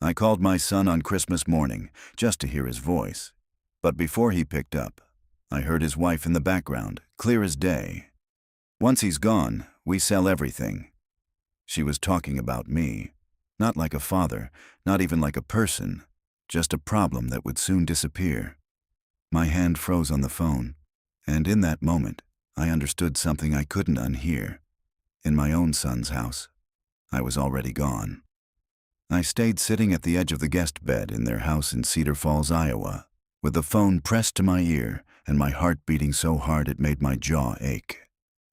I called my son on Christmas morning, just to hear his voice. But before he picked up, I heard his wife in the background, clear as day. Once he's gone, we sell everything. She was talking about me. Not like a father, not even like a person, just a problem that would soon disappear. My hand froze on the phone, and in that moment, I understood something I couldn't unhear. In my own son's house, I was already gone. I stayed sitting at the edge of the guest bed in their house in Cedar Falls, Iowa, with the phone pressed to my ear and my heart beating so hard it made my jaw ache.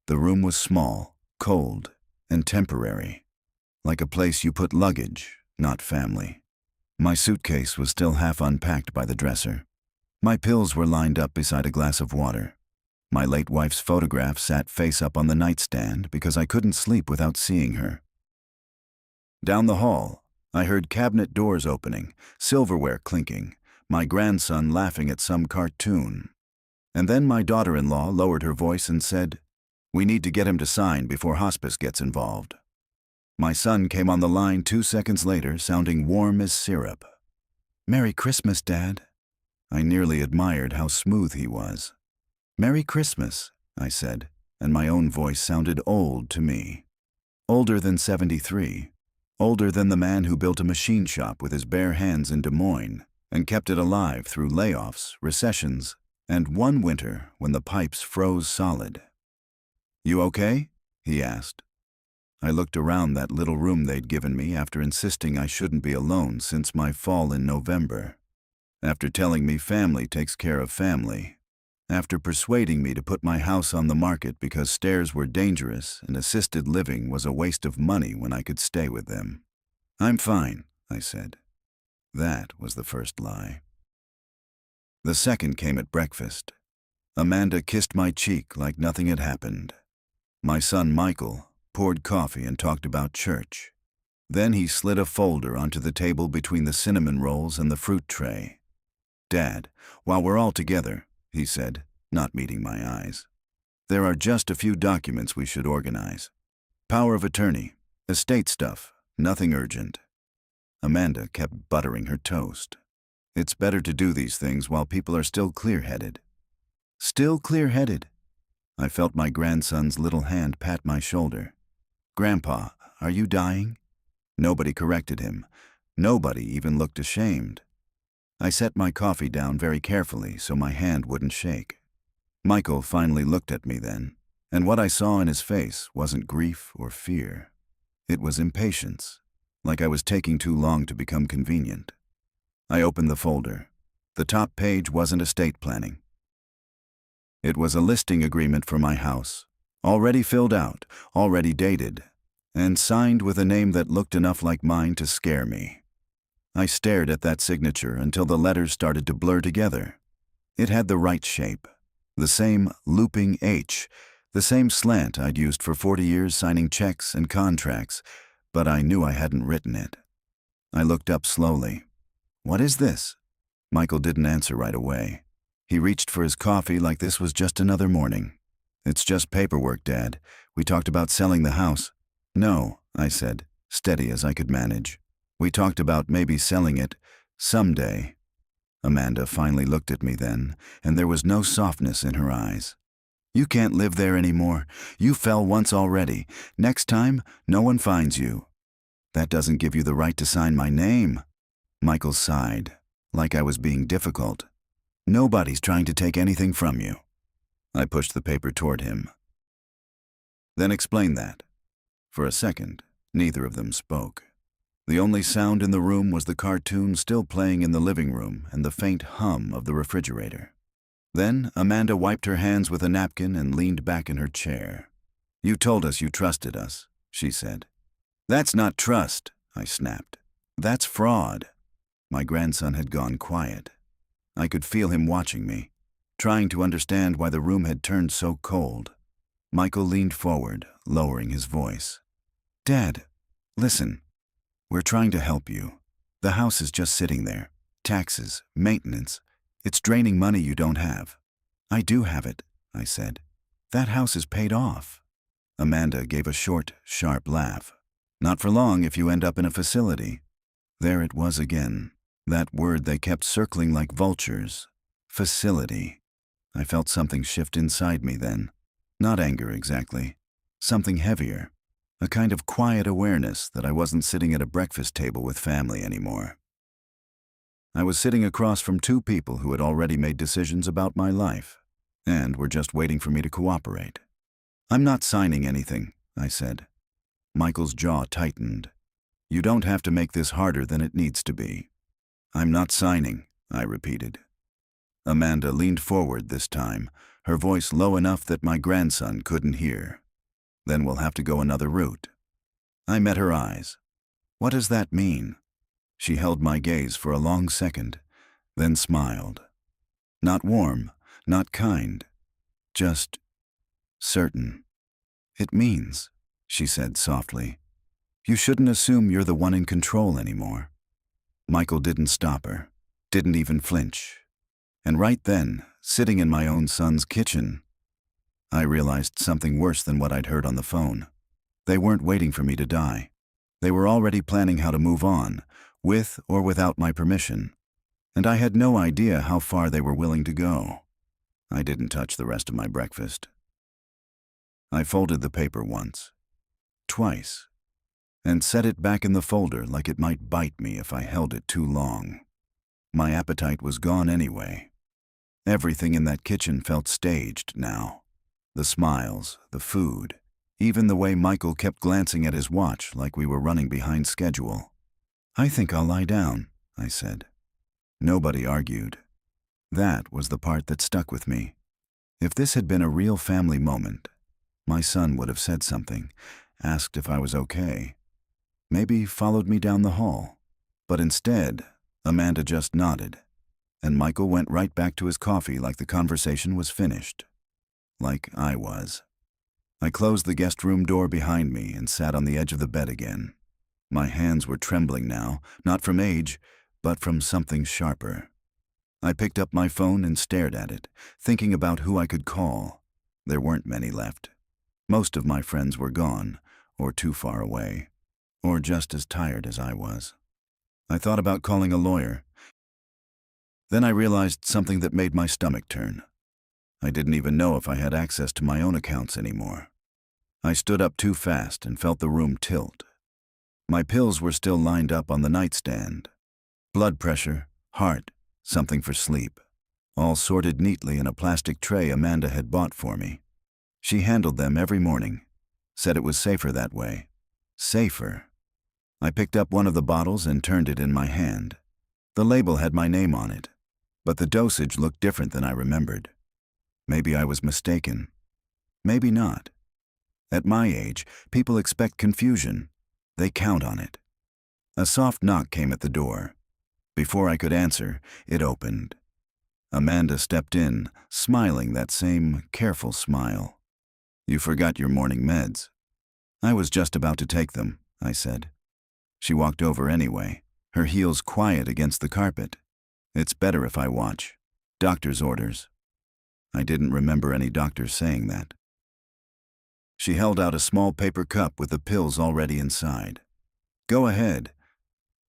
The room was small, cold, and temporary, like a place you put luggage, not family. My suitcase was still half unpacked by the dresser. My pills were lined up beside a glass of water. My late wife's photograph sat face up on the nightstand because I couldn't sleep without seeing her. Down the hall, I heard cabinet doors opening, silverware clinking, my grandson laughing at some cartoon. And then my daughter-in-law lowered her voice and said, "We need to get him to sign before hospice gets involved." My son came on the line 2 seconds later, sounding warm as syrup. "Merry Christmas, Dad." I nearly admired how smooth he was. "Merry Christmas," I said, and my own voice sounded old to me. Older than 73. Older than the man who built a machine shop with his bare hands in Des Moines and kept it alive through layoffs, recessions, and one winter when the pipes froze solid. "You okay?" he asked. I looked around that little room they'd given me after insisting I shouldn't be alone since my fall in November. After telling me family takes care of family. After persuading me to put my house on the market because stairs were dangerous and assisted living was a waste of money when I could stay with them. "I'm fine," I said. That was the first lie. The second came at breakfast. Amanda kissed my cheek like nothing had happened. My son Michael poured coffee and talked about church. Then he slid a folder onto the table between the cinnamon rolls and the fruit tray. "Dad, while we're all together," he said, not meeting my eyes, "there are just a few documents we should organize. Power of attorney, estate stuff, nothing urgent." Amanda kept buttering her toast. It's better to do these things while people are still clear-headed. Still clear-headed? I felt my grandson's little hand pat my shoulder. "Grandpa, are you dying?" Nobody corrected him. Nobody even looked ashamed. I set my coffee down very carefully so my hand wouldn't shake. Michael finally looked at me then, and what I saw in his face wasn't grief or fear. It was impatience, like I was taking too long to become convenient. I opened the folder. The top page wasn't estate planning. It was a listing agreement for my house, already filled out, already dated, and signed with a name that looked enough like mine to scare me. I stared at that signature until the letters started to blur together. It had the right shape, the same looping H, the same slant I'd used for 40 years signing checks and contracts, but I knew I hadn't written it. I looked up slowly. "What is this?" Michael didn't answer right away. He reached for his coffee like this was just another morning. "It's just paperwork, Dad. We talked about selling the house." "No," I said, steady as I could manage. "We talked about maybe selling it someday." Amanda finally looked at me then, and there was no softness in her eyes. "You can't live there anymore. You fell once already. Next time, no one finds you." "That doesn't give you the right to sign my name." Michael sighed, like I was being difficult. "Nobody's trying to take anything from you." I pushed the paper toward him. "Then explain that." For a second, neither of them spoke. The only sound in the room was the cartoon still playing in the living room and the faint hum of the refrigerator. Then Amanda wiped her hands with a napkin and leaned back in her chair. "You told us you trusted us," she said. "That's not trust," I snapped. "That's fraud." My grandson had gone quiet. I could feel him watching me, trying to understand why the room had turned so cold. Michael leaned forward, lowering his voice. "Dad, listen. We're trying to help you. The house is just sitting there. Taxes, maintenance. It's draining money you don't have." "I do have it," I said. "That house is paid off." Amanda gave a short, sharp laugh. "Not for long if you end up in a facility." There it was again, that word they kept circling like vultures. Facility. I felt something shift inside me then. Not anger exactly. Something heavier. A kind of quiet awareness that I wasn't sitting at a breakfast table with family anymore. I was sitting across from two people who had already made decisions about my life, and were just waiting for me to cooperate. "I'm not signing anything," I said. Michael's jaw tightened. "You don't have to make this harder than it needs to be." "I'm not signing," I repeated. Amanda leaned forward this time, her voice low enough that my grandson couldn't hear. "Then we'll have to go another route." I met her eyes. "What does that mean?" She held my gaze for a long second, then smiled. Not warm, not kind, just certain. "It means," she said softly, "you shouldn't assume you're the one in control anymore." Michael didn't stop her, didn't even flinch. And right then, sitting in my own son's kitchen, I realized something worse than what I'd heard on the phone. They weren't waiting for me to die. They were already planning how to move on, with or without my permission. And I had no idea how far they were willing to go. I didn't touch the rest of my breakfast. I folded the paper once, twice, and set it back in the folder like it might bite me if I held it too long. My appetite was gone anyway. Everything in that kitchen felt staged now. The smiles, the food, even the way Michael kept glancing at his watch like we were running behind schedule. "I think I'll lie down," I said. Nobody argued. That was the part that stuck with me. If this had been a real family moment, my son would have said something, asked if I was okay, maybe followed me down the hall. But instead, Amanda just nodded, and Michael went right back to his coffee like the conversation was finished. Like I was. I closed the guest room door behind me and sat on the edge of the bed again. My hands were trembling now, not from age, but from something sharper. I picked up my phone and stared at it, thinking about who I could call. There weren't many left. Most of my friends were gone, or too far away, or just as tired as I was. I thought about calling a lawyer. Then I realized something that made my stomach turn. I didn't even know if I had access to my own accounts anymore. I stood up too fast and felt the room tilt. My pills were still lined up on the nightstand. Blood pressure, heart, something for sleep, all sorted neatly in a plastic tray Amanda had bought for me. She handled them every morning, said it was safer that way. Safer. I picked up one of the bottles and turned it in my hand. The label had my name on it, but the dosage looked different than I remembered. Maybe I was mistaken. Maybe not. At my age, people expect confusion. They count on it. A soft knock came at the door. Before I could answer, it opened. Amanda stepped in, smiling that same careful smile. "You forgot your morning meds." "I was just about to take them," I said. She walked over anyway, her heels quiet against the carpet. "It's better if I watch. Doctor's orders." I didn't remember any doctor saying that. She held out a small paper cup with the pills already inside. "Go ahead."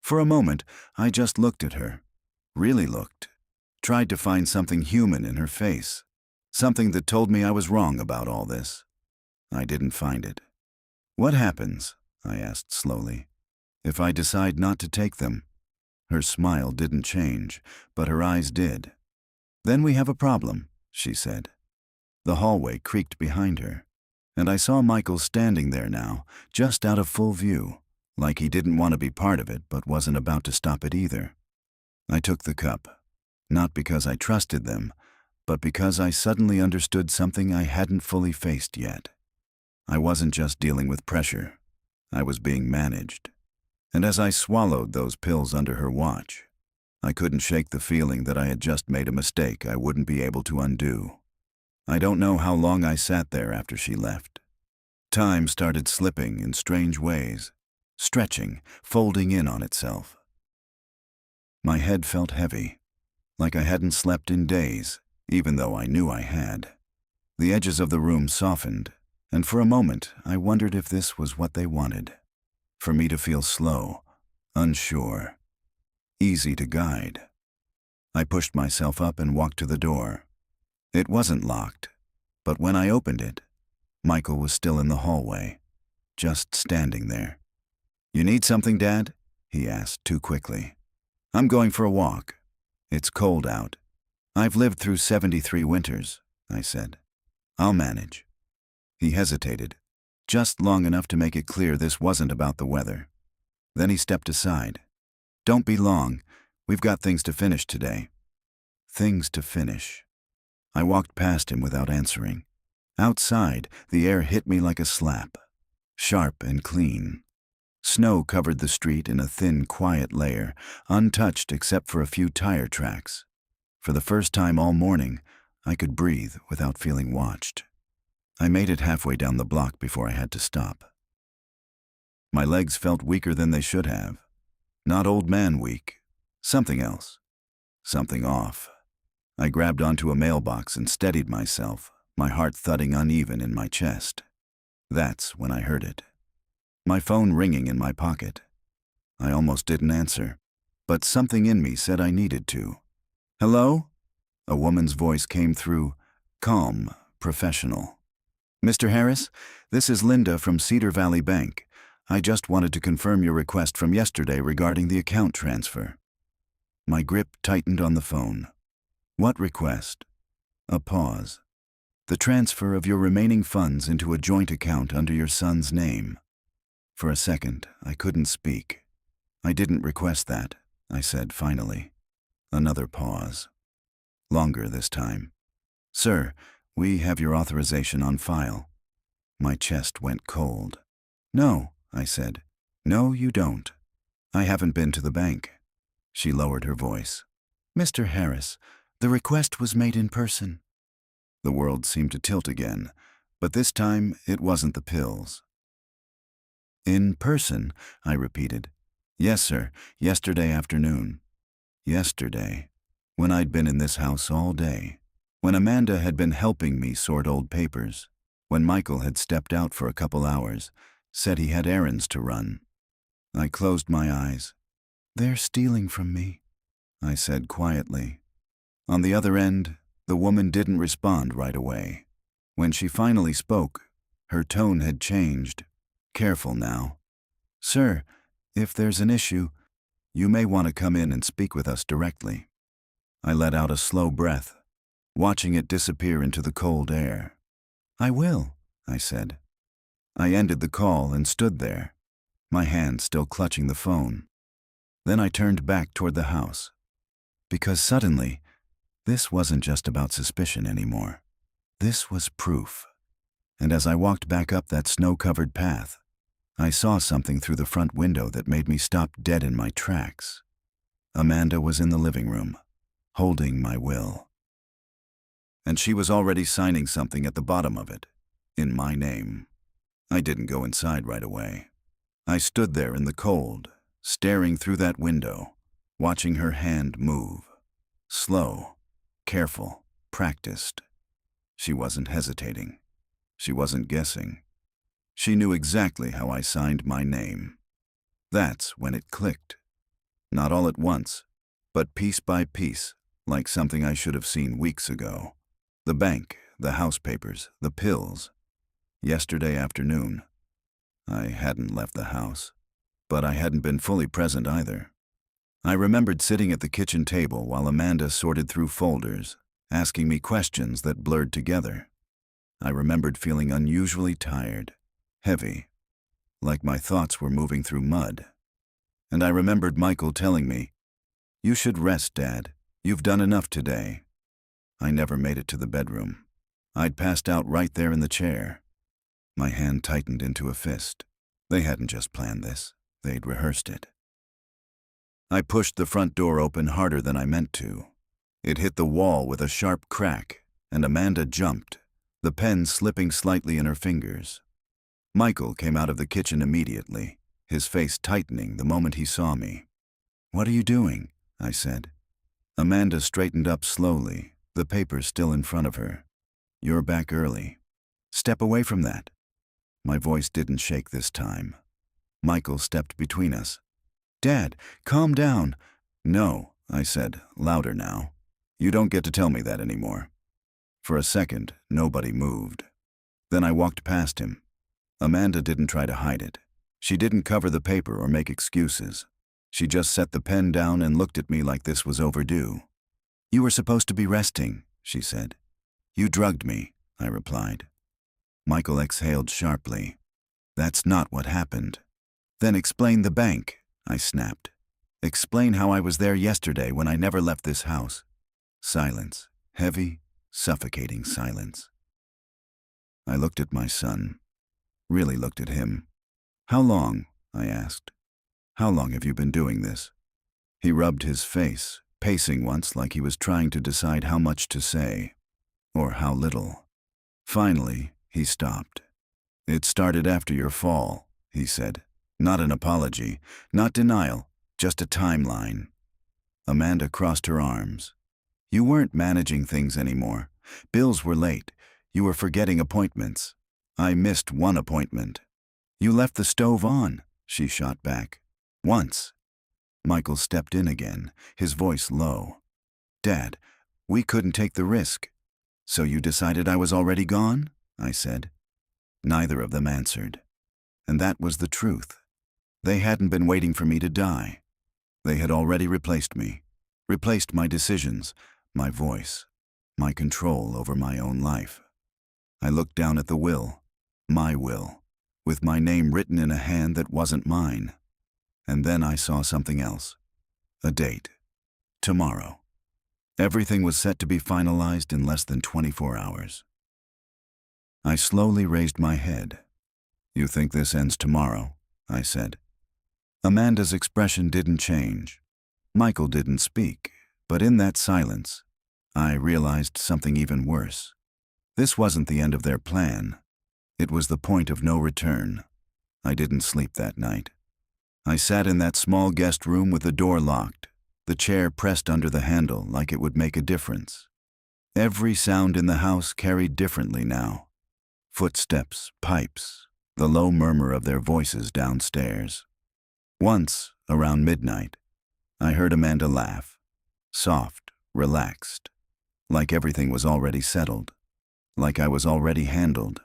For a moment, I just looked at her. Really looked. Tried to find something human in her face. Something that told me I was wrong about all this. I didn't find it. "What happens," I asked slowly, "if I decide not to take them?" Her smile didn't change, but her eyes did. "Then we have a problem," she said. The hallway creaked behind her, and I saw Michael standing there now, just out of full view, like he didn't want to be part of it but wasn't about to stop it either. I took the cup, not because I trusted them, but because I suddenly understood something I hadn't fully faced yet. I wasn't just dealing with pressure. I was being managed. And as I swallowed those pills under her watch, I couldn't shake the feeling that I had just made a mistake I wouldn't be able to undo. I don't know how long I sat there after she left. Time started slipping in strange ways, stretching, folding in on itself. My head felt heavy, like I hadn't slept in days, even though I knew I had. The edges of the room softened, and for a moment I wondered if this was what they wanted. For me to feel slow, unsure, easy to guide. I pushed myself up and walked to the door. It wasn't locked, but when I opened it, Michael was still in the hallway, just standing there. "You need something, Dad?" he asked too quickly. "I'm going for a walk. It's cold out. I've lived through 73 winters," I said. "I'll manage." He hesitated, just long enough to make it clear this wasn't about the weather. Then he stepped aside. "Don't be long. We've got things to finish today." Things to finish. I walked past him without answering. Outside, the air hit me like a slap. Sharp and clean. Snow covered the street in a thin, quiet layer, untouched except for a few tire tracks. For the first time all morning, I could breathe without feeling watched. I made it halfway down the block before I had to stop. My legs felt weaker than they should have. Not old man weak. Something else. Something off. I grabbed onto a mailbox and steadied myself, my heart thudding uneven in my chest. That's when I heard it. My phone ringing in my pocket. I almost didn't answer, but something in me said I needed to. "Hello?" A woman's voice came through, calm, professional. "Mr. Harris, this is Linda from Cedar Valley Bank. I just wanted to confirm your request from yesterday regarding the account transfer." My grip tightened on the phone. What request? A pause. "The transfer of your remaining funds into a joint account under your son's name." For a second, I couldn't speak. "I didn't request that," I said finally. Another pause. Longer this time. "Sir, we have your authorization on file." My chest went cold. "No," I said. "No, you don't. I haven't been to the bank." She lowered her voice. "Mr. Harris, the request was made in person." The world seemed to tilt again, but this time it wasn't the pills. "In person," I repeated. "Yes, sir, yesterday afternoon." Yesterday, when I'd been in this house all day, when Amanda had been helping me sort old papers, when Michael had stepped out for a couple hours, said he had errands to run. I closed my eyes. "They're stealing from me," I said quietly. On the other end, the woman didn't respond right away. When she finally spoke, her tone had changed. Careful now. "Sir, if there's an issue, you may want to come in and speak with us directly." I let out a slow breath, watching it disappear into the cold air. "I will," I said. I ended the call and stood there, my hand still clutching the phone. Then I turned back toward the house. Because suddenly, this wasn't just about suspicion anymore. This was proof. And as I walked back up that snow-covered path, I saw something through the front window that made me stop dead in my tracks. Amanda was in the living room, holding my will. And she was already signing something at the bottom of it, in my name. I didn't go inside right away. I stood there in the cold, staring through that window, watching her hand move. Slow, careful, practiced. She wasn't hesitating. She wasn't guessing. She knew exactly how I signed my name. That's when it clicked. Not all at once, but piece by piece, like something I should have seen weeks ago. The bank, the house papers, the pills. Yesterday afternoon. I hadn't left the house, but I hadn't been fully present either. I remembered sitting at the kitchen table while Amanda sorted through folders, asking me questions that blurred together. I remembered feeling unusually tired, heavy, like my thoughts were moving through mud. And I remembered Michael telling me, "You should rest, Dad. You've done enough today." I never made it to the bedroom. I'd passed out right there in the chair. My hand tightened into a fist. They hadn't just planned this. They'd rehearsed it. I pushed the front door open harder than I meant to. It hit the wall with a sharp crack, and Amanda jumped, the pen slipping slightly in her fingers. Michael came out of the kitchen immediately, his face tightening the moment he saw me. "What are you doing?" I said. Amanda straightened up slowly, the papers still in front of her. "You're back early. Step away from that." My voice didn't shake this time. Michael stepped between us. "Dad, calm down. No, I said, louder now. You don't get to tell me that anymore. For a second, nobody moved. Then I walked past him. Amanda didn't try to hide it. She didn't cover the paper or make excuses. She just set the pen down and looked at me like this was overdue. You were supposed to be resting, she said. You drugged me, I replied. Michael exhaled sharply. That's not what happened. Then explain the bank, I snapped. Explain how I was there yesterday when I never left this house. Silence. Heavy, suffocating silence. I looked at my son. Really looked at him. How long? I asked. How long have you been doing this? He rubbed his face, pacing once like he was trying to decide how much to say, or how little. Finally, he stopped. It started after your fall, he said. Not an apology, not denial, just a timeline. Amanda crossed her arms. You weren't managing things anymore. Bills were late. You were forgetting appointments. I missed one appointment. You left the stove on, she shot back. Once. Michael stepped in again, his voice low. Dad, we couldn't take the risk. So you decided I was already gone? I said. Neither of them answered. And that was the truth. They hadn't been waiting for me to die. They had already replaced me. Replaced my decisions, my voice, my control over my own life. I looked down at the will, my will, with my name written in a hand that wasn't mine. And then I saw something else. A date. Tomorrow. Everything was set to be finalized in less than 24 hours. I slowly raised my head. You think this ends tomorrow? I said. Amanda's expression didn't change. Michael didn't speak, but in that silence, I realized something even worse. This wasn't the end of their plan. It was the point of no return. I didn't sleep that night. I sat in that small guest room with the door locked, the chair pressed under the handle like it would make a difference. Every sound in the house carried differently now. Footsteps, pipes, the low murmur of their voices downstairs. Once, around midnight, I heard Amanda laugh. Soft, relaxed, like everything was already settled, like I was already handled.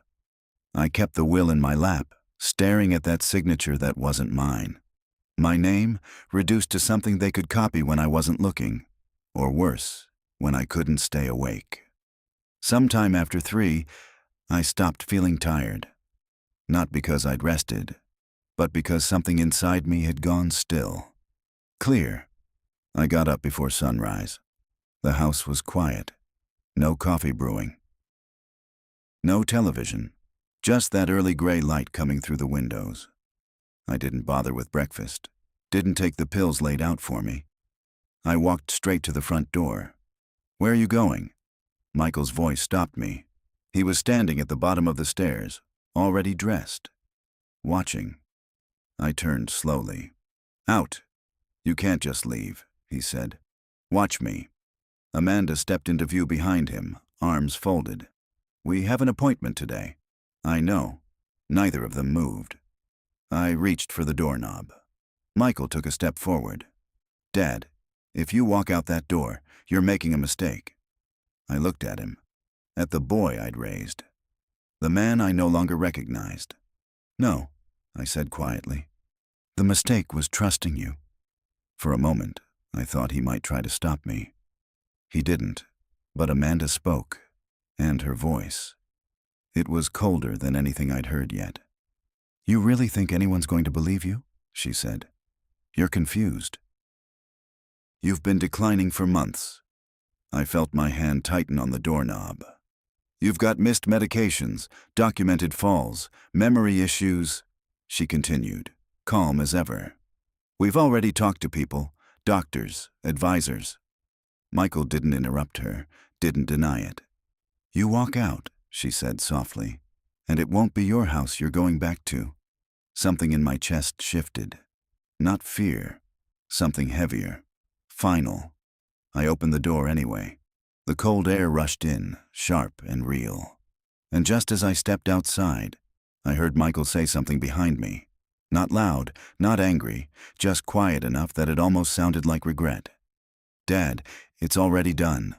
I kept the will in my lap, staring at that signature that wasn't mine. My name reduced to something they could copy when I wasn't looking, or worse, when I couldn't stay awake. Sometime after 3, I stopped feeling tired. Not because I'd rested, but because something inside me had gone still. Clear. I got up before sunrise. The house was quiet. No coffee brewing. No television. Just that early gray light coming through the windows. I didn't bother with breakfast. Didn't take the pills laid out for me. I walked straight to the front door. Where are you going? Michael's voice stopped me. He was standing at the bottom of the stairs, already dressed, watching. I turned slowly. Out. You can't just leave, he said. Watch me. Amanda stepped into view behind him, arms folded. We have an appointment today. I know. Neither of them moved. I reached for the doorknob. Michael took a step forward. Dad, if you walk out that door, you're making a mistake. I looked at him, at the boy I'd raised, the man I no longer recognized. No, I said quietly. The mistake was trusting you. For a moment, I thought he might try to stop me. He didn't, but Amanda spoke, and her voice. It was colder than anything I'd heard yet. You really think anyone's going to believe you? She said. You're confused. You've been declining for months. I felt my hand tighten on the doorknob. You've got missed medications, documented falls, memory issues, she continued, calm as ever. We've already talked to people, doctors, advisors. Michael didn't interrupt her, didn't deny it. You walk out, she said softly, and it won't be your house you're going back to. Something in my chest shifted. Not fear, something heavier, final. I opened the door anyway. The cold air rushed in, sharp and real. And just as I stepped outside, I heard Michael say something behind me. Not loud, not angry, just quiet enough that it almost sounded like regret. "Dad, it's already done.